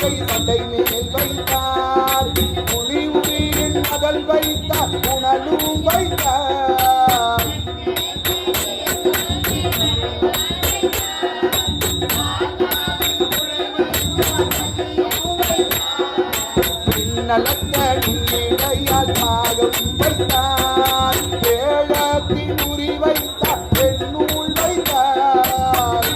கொன்றை சட்டை மேல் வைத்தார். புலி உரியின் மதல் வைத்தார், உணலும் வைத்தார். பின்னலத்தையால் மாகம் வைத்தார். வேளத்தின் உரி வைத்தார், பெண்ணூல் வைத்தார்.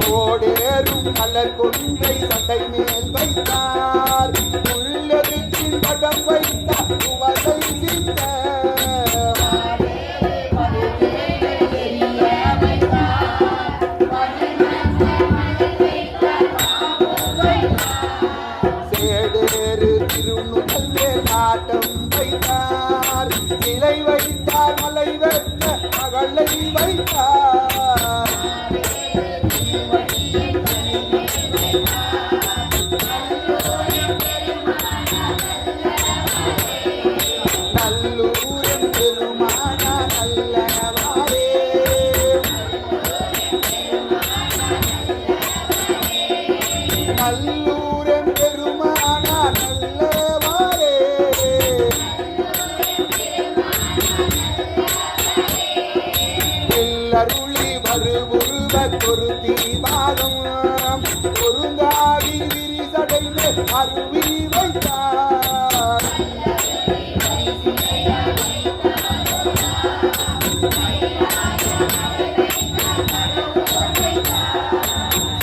தோடேறும் மலர் கொன்றை சட்டை மேல் வைத்தார். உள்ளதின் படம் வைத்தார், துவசை சித்த. சேடேறு திருநுதல் மேல் ஆட்டம் வைத்தார். நிலை வைத்தார், மலை வெட்ட மகளை வைத்தார். நல்லூரின் பெருமான நல்லவாரே. நல்லூரின் பெருமான நல்லவாரே. இல்லருளி வருவுருவ கொருத்தி பாகம் ஒருங்காகி விரிசடைந்து அருவி வைத்தார்.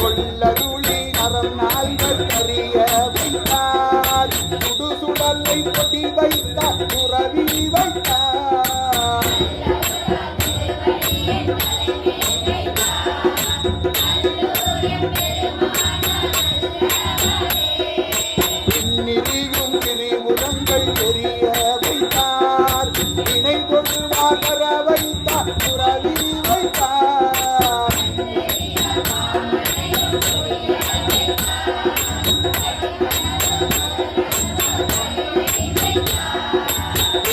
சொல்லருளி அறம் நால்வர் அறிய வைத்தார். சுடுசுடலை கொட்டி வைத்தார், துறவி வைத்தார். பின்னிரியும் திரிபுரங்கள் எரிய வைத்தார். இணை கொண்டு வாகர வைத்தார், துறவி வைத்தார்.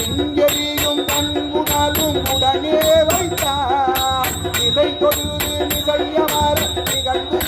எங்கெரியும் தன்புணலும் உடனே வைத்தார். இசை தொழுது நிசையமர நிகழ்ந்து